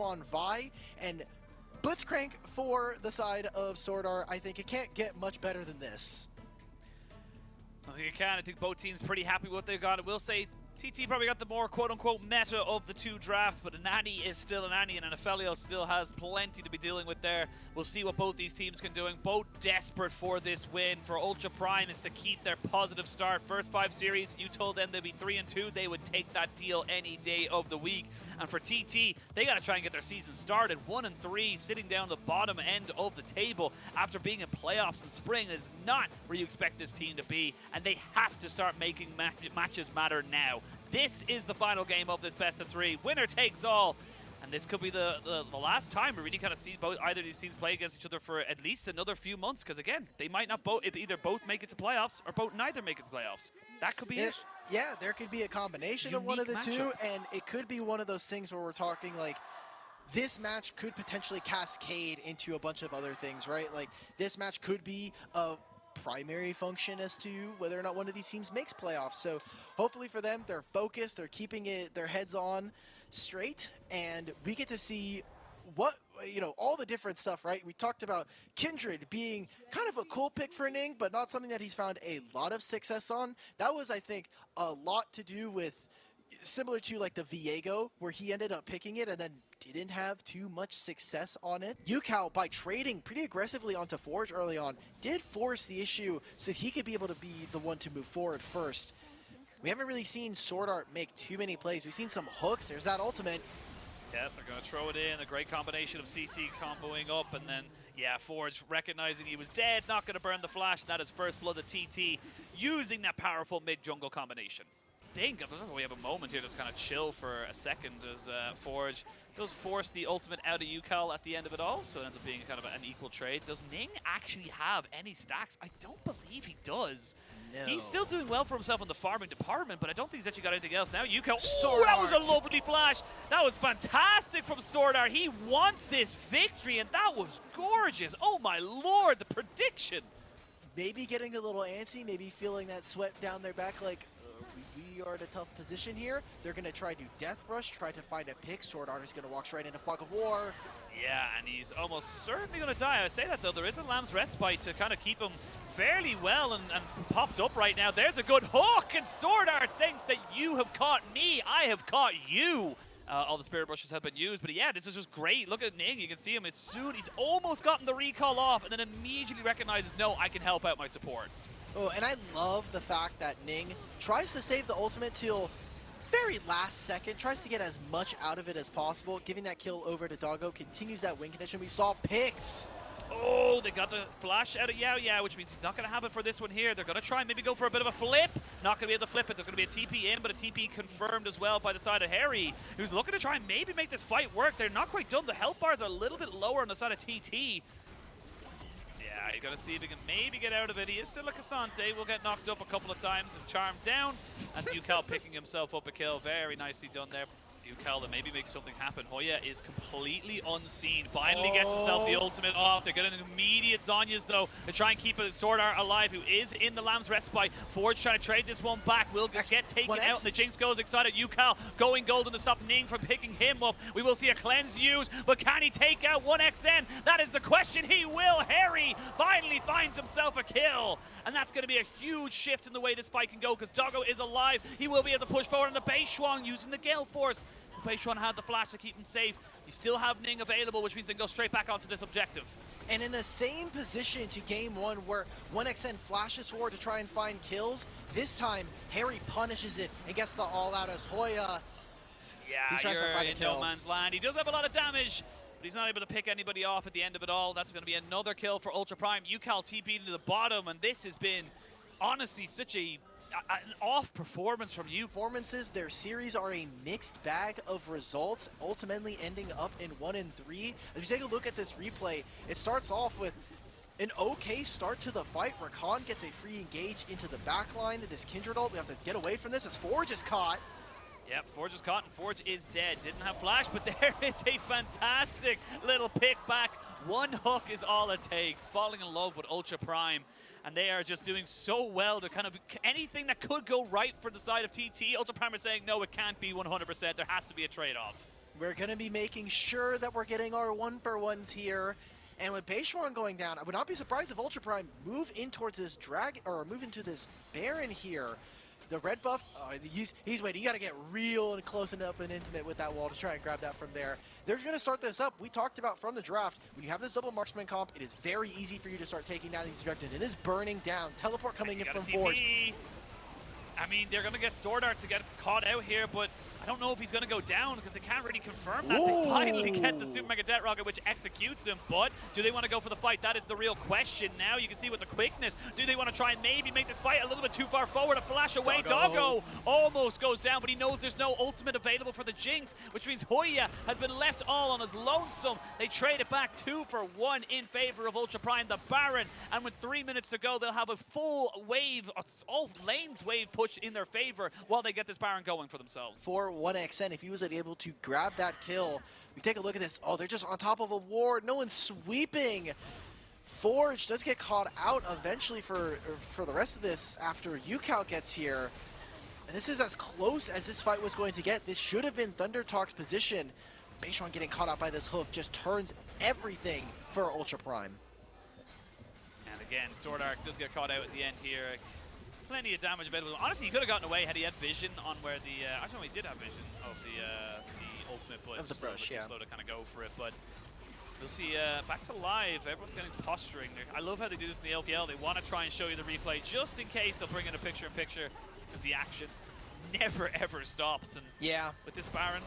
on Vi, and Blitzcrank for the side of Sword Art. I think it can't get much better than this. I think it can. I think both teams pretty happy with what they've got. I will say TT probably got the more quote-unquote meta of the two drafts, but Anani is still Anani, and Anafelio still has plenty to be dealing with there. We'll see what both these teams can do. Both desperate for this win. For Ultra Prime is to keep their positive start. First 5 series, you told them they'd be 3-2. They would take that deal any day of the week. And for TT, they got to try and get their season started. 1-3, sitting down the bottom end of the table after being in playoffs in spring is not where you expect this team to be, and they have to start making matches matter now. This is the final game of this best of 3. Winner takes all. And this could be the last time we really kind of see either of these teams play against each other for at least another few months. Because again, they might not either both make it to playoffs or both neither make it to playoffs. That could be it. Yeah, there could be a combination of one of the two. And it could be one of those things where we're talking like, this match could potentially cascade into a bunch of other things, right? Like, this match could be a primary function as to whether or not one of these teams makes playoffs. So hopefully for them, they're focused, they're keeping their heads on straight, and we get to see what, all the different stuff, right? We talked about Kindred being kind of a cool pick for Ning, but not something that he's found a lot of success on. That was, I think, a lot to do with similar to like the Viego, where he ended up picking it and then didn't have too much success on it. Yucal, by trading pretty aggressively onto Forge early on, did force the issue so he could be able to be the one to move forward first. We haven't really seen Sword Art make too many plays. We've seen some hooks. There's that ultimate. Yep, they're going to throw it in. A great combination of CC comboing up, and then, yeah, Forge recognizing he was dead, not going to burn the flash, and that is first blood of TT, using that powerful mid-jungle combination. I think we have a moment here to kind of chill for a second as Forge does force the ultimate out of Yucal at the end of it all, so it ends up being kind of an equal trade. Does Ning actually have any stacks? I don't believe he does. No. He's still doing well for himself in the farming department, but I don't think he's actually got anything else now. Yucal, oh, that was a lovely flash. That was fantastic from Sword Art. He wants this victory, and that was gorgeous. Oh my lord, the prediction. Maybe getting a little antsy, maybe feeling that sweat down their back like, we are in a tough position here. They're going to try to Death Rush, try to find a pick. Sword Art is going to walk straight into Fog of War. Yeah, and he's almost certainly going to die. I say that, though. There is a Lamb's Respite to kind of keep him fairly well and popped up right now. There's a good hook, and Sword Art thinks that you have caught me. I have caught you. All the Spirit Brushes have been used, but yeah, this is just great. Look at Ning. You can see him. As soon he's almost gotten the recall off, and then immediately recognizes, no, I can help out my support. Oh, and I love the fact that Ning tries to save the ultimate till very last second, tries to get as much out of it as possible, giving that kill over to Doggo, continues that win condition. We saw picks. Oh, they got the flash out of Yao Yao, which means he's not going to have it for this one here. They're going to try and maybe go for a bit of a flip. Not going to be able to flip it. There's going to be a TP in, but a TP confirmed as well by the side of Harry, who's looking to try and maybe make this fight work. They're not quite done. The health bars are a little bit lower on the side of TT. Yeah, you got to see if he can maybe get out of it. He is still a Cassante. Will get knocked up a couple of times and charmed down. And Yucal picking himself up a kill. Very nicely done there. Yucal to maybe make something happen. Hoya is completely unseen. Finally gets himself the ultimate off. They're getting immediate Zhonya's though to try and keep a Sword Art alive, who is in the Lamb's Respite. Forge trying to trade this one back. Will get taken out, and the Jinx goes excited. Yucal going golden to stop Ning from picking him up. We will see a cleanse used, but can he take out 1xN? That is the question. He will. Harry finally finds himself a kill, and that's going to be a huge shift in the way this fight can go, because Doggo is alive. He will be able to push forward on the base Shuang using the Gale Force. Beishuan had the flash to keep him safe. You still have Ning available, which means they can go straight back onto this objective. And in the same position to game one, where 1xN flashes forward to try and find kills, this time Harry punishes it and gets the all-out as Hoya. Yeah, you're in no man's land. He does have a lot of damage, but he's not able to pick anybody off at the end of it all. That's going to be another kill for Ultra Prime. Yucal TP'd into the bottom, and this has been, honestly, such an off performance from you. Performances, their series are a mixed bag of results, ultimately ending up in 1-3. If you take a look at this replay, it starts off with an okay start to the fight. Rakan gets a free engage into the backline. This Kindred ult, we have to get away from this as Forge is caught. Yep, Forge is caught and Forge is dead. Didn't have flash, but there is a fantastic little pick back. One hook is all it takes. Falling in love with Ultra Prime. And they are just doing so well to kind of anything that could go right for the side of TT. Ultra Prime are saying, no, it can't be 100%. There has to be a trade-off. We're going to be making sure that we're getting our one-for-ones here. And with Beishuan going down, I would not be surprised if Ultra Prime move in towards this dragon, or move into this Baron here. The red buff, he's waiting. You got to get real and close and up and intimate with that wall to try and grab that from there. They're going to start this up. We talked about from the draft, when you have this double marksman comp, it is very easy for you to start taking down these objectives. It is burning down. Teleport coming in from Forge. I mean, they're going to get Sword Art to get caught out here, but I don't know if he's going to go down because they can't really confirm that. They finally get the Super Mega Death Rocket, which executes him, but do they want to go for the fight? That is the real question now. You can see with the quickness, do they want to try and maybe make this fight a little bit too far forward, a flash away? Doggo almost goes down, but he knows there's no ultimate available for the Jinx, which means Hoya has been left all on his lonesome. They trade it back 2 for 1 in favor of Ultra Prime, the Baron, and with 3 minutes to go, they'll have a full wave, all lanes wave push in their favor while they get this Baron going for themselves. For 1xN, if he was able to grab that kill, we take a look at this. Oh, they're just on top of a ward. No one's sweeping. Forge does get caught out eventually for the rest of this after Yukao gets here. And this is as close as this fight was going to get. This should have been Thunder Talk's position. Beishuan getting caught out by this hook just turns everything for Ultra Prime. And again, Sword Art does get caught out at the end here. Plenty of damage available. Honestly, he could have gotten away had he had vision on where the... I don't know, he did have vision of the ultimate, but of the brush, yeah. Slow to kind of go for it. But we'll see. Back to live. Everyone's getting posturing. I love how they do this in the LPL. They want to try and show you the replay just in case they'll bring in a picture-in-picture because the action never ever stops. And yeah, with this Baron,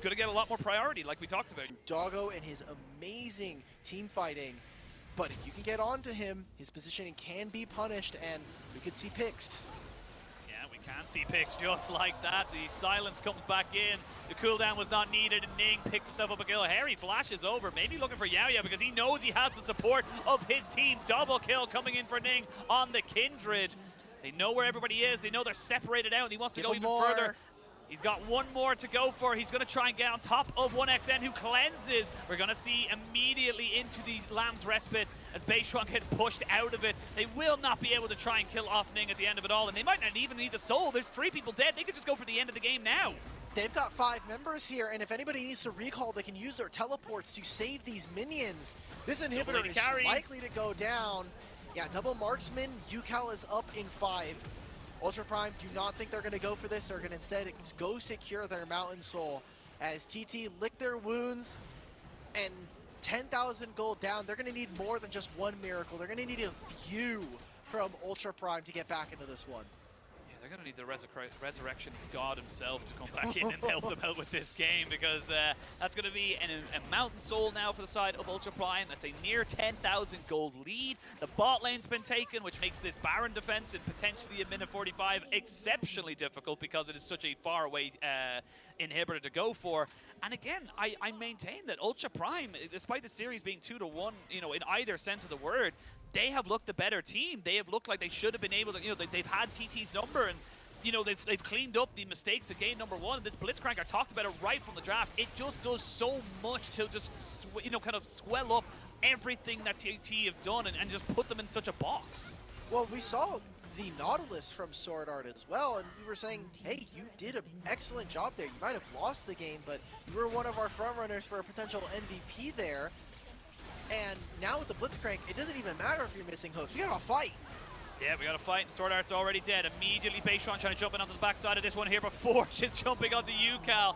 gonna get a lot more priority, like we talked about. Doggo and his amazing team fighting. But if you can get onto him, his positioning can be punished, and we could see picks. Yeah, we can see picks just like that. The silence comes back in. The cooldown was not needed, and Ning picks himself up a kill. Harry flashes over, maybe looking for Yao because he knows he has the support of his team. Double kill coming in for Ning on the Kindred. They know where everybody is. They know they're separated out, and he wants to go even further. He's got one more to go for. He's going to try and get on top of 1xN, who cleanses. We're going to see immediately into the Lamb's Respite as Beishuan gets pushed out of it. They will not be able to try and kill off Ning at the end of it all, and they might not even need the soul. There's 3 people dead. They could just go for the end of the game now. They've got 5 members here, and if anybody needs to recall, they can use their teleports to save these minions. This inhibitor is likely to go down. Yeah, double marksman. Yukao is up in 5. Ultra Prime do not think they're going to go for this. They're going to instead go secure their Mountain Soul. As TT lick their wounds and 10,000 gold down, they're going to need more than just 1 miracle. They're going to need a few from Ultra Prime to get back into this one. Yeah, they're going to need the resurrection of God himself to come back in and help them out with this game, because that's going to be a Mountain Soul now for the side of Ultra Prime. That's a near 10,000 gold lead. The bot lane's been taken, which makes this Baron defense in potentially a minute 45 exceptionally difficult because it is such a far away inhibitor to go for. And again, I maintain that Ultra Prime, despite the series being 2-1, you know, in either sense of the word, they have looked the better team. They have looked like they should have been able to, you know, they've had TT's number, and you know, they've cleaned up the mistakes of game number 1. This Blitzcrank, I talked about it right from the draft. It just does so much to just, you know, kind of swell up everything that TT have done and just put them in such a box. Well, we saw the Nautilus from Sword Art as well, and we were saying, hey, you did an excellent job there. You might have lost the game, but you were one of our front runners for a potential MVP there. And now with the Blitzcrank, it doesn't even matter if you're missing hooks. We gotta fight. Yeah, we got to fight, and Sword Art's already dead. Immediately, Beishuan trying to jump in onto the backside of this one here, but Forge is jumping onto Yukao.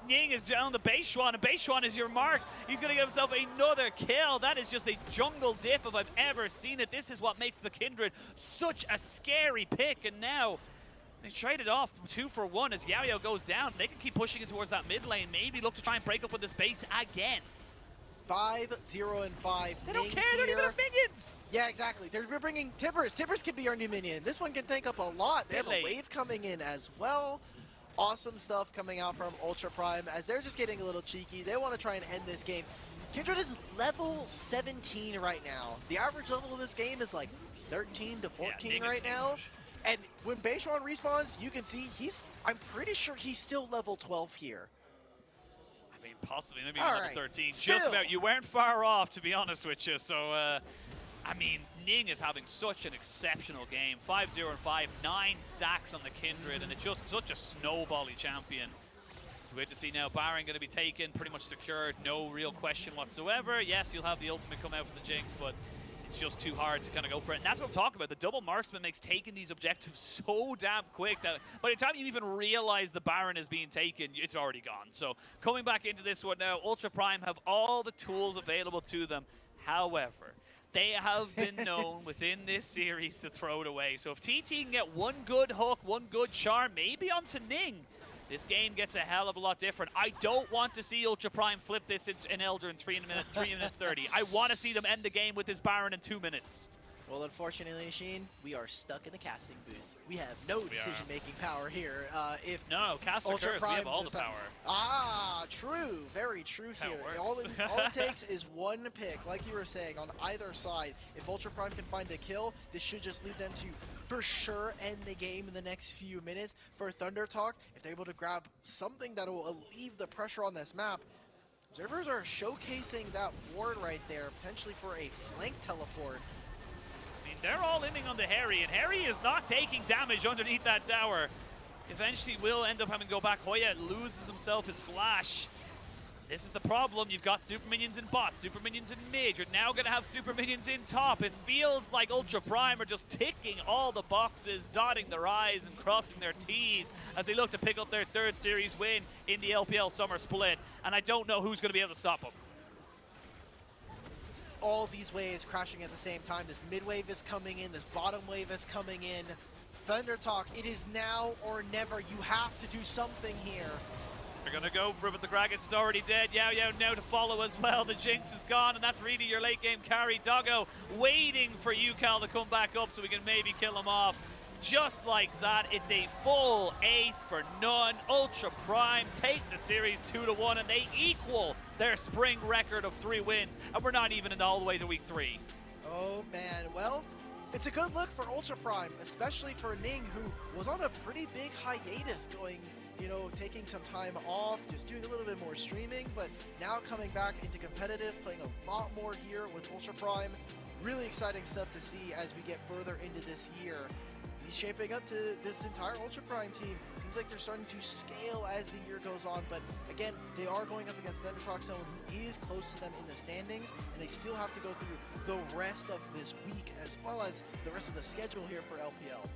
Ning is down to Beishuan, and Beishuan is your mark. He's going to get himself another kill. That is just a jungle diff if I've ever seen it. This is what makes the Kindred such a scary pick, and now they traded off 2 for 1 as Yao goes down. They can keep pushing it towards that mid lane, maybe look to try and break up with this base again. 5, 0, and 5. They don't care, they don't even have minions! Yeah, exactly. We're bringing Tibbers. Tibbers can be our new minion. This one can tank up a lot. They have a wave coming in as well. Awesome stuff coming out from Ultra Prime as they're just getting a little cheeky. They want to try and end this game. Kindred is level 17 right now. The average level of this game is like 13 to 14 right now. And when Beishuan respawns, you can see I'm pretty sure he's still level 12 here. Possibly, maybe even level 13. Just about. You weren't far off, to be honest with you. So, I mean, Ning is having such an exceptional game. 5-0 and 5, 9 stacks on the Kindred, and it's just such a snowbally champion. we have to see now Baron going to be taken, pretty much secured, no real question whatsoever. Yes, you'll have the ultimate come out for the Jinx, but it's just too hard to kind of go for it. And that's what I'm talking about. The double marksman makes taking these objectives so damn quick that by the time you even realize the Baron is being taken, it's already gone. So coming back into this one now, Ultra Prime have all the tools available to them. However, they have been known within this series to throw it away. So if TT can get one good hook, one good charm, maybe onto Ning, this game gets a hell of a lot different. I don't want to see Ultra Prime flip this in Elder in 3 minutes 30. I want to see them end the game with this Baron in 2 minutes. Well, unfortunately, Sheen, we are stuck in the casting booth. We have no decision-making power here. No, Caster Curse, we have all the power. Ah, true. Very true That's here. how it All it takes is one pick, like you were saying, on either side. If Ultra Prime can find a kill, this should just lead them to, for sure, end the game in the next few minutes. For Thunder Talk, if they're able to grab something that will alleviate the pressure on this map, observers are showcasing that ward right there, potentially for a flank teleport. They're all inning on the Harry, and Harry is not taking damage underneath that tower. Eventually will end up having to go back. Hoya loses himself his flash. This is the problem. You've got super minions in bot, super minions in mid. You're now going to have super minions in top. It feels like Ultra Prime are just ticking all the boxes, dotting their I's and crossing their T's as they look to pick up their 3rd series win in the LPL Summer split. And I don't know who's going to be able to stop them. All these waves crashing at the same time. This mid wave is coming in, this bottom wave is coming in. Thunder Talk, it is now or never. You have to do something here. They're gonna go for it, but the Gragas is already dead. Yao Yao now to follow as well. The Jinx is gone, and that's really your late game carry. Doggo waiting for UCal to come back up so we can maybe kill him off. Just like that, it's a full ace for none. Ultra Prime take the series 2-1, and they equal their spring record of 3 wins, and we're not even all the way to week 3. Oh man, well, it's a good look for Ultra Prime, especially for Ning, who was on a pretty big hiatus going, taking some time off, just doing a little bit more streaming, but now coming back into competitive, playing a lot more here with Ultra Prime. Really exciting stuff to see as we get further into this year. He's shaping up to this entire Ultra Prime team. Seems like they're starting to scale as the year goes on, but again, they are going up against Thunder Talk, someone who is close to them in the standings, and they still have to go through the rest of this week as well as the rest of the schedule here for LPL.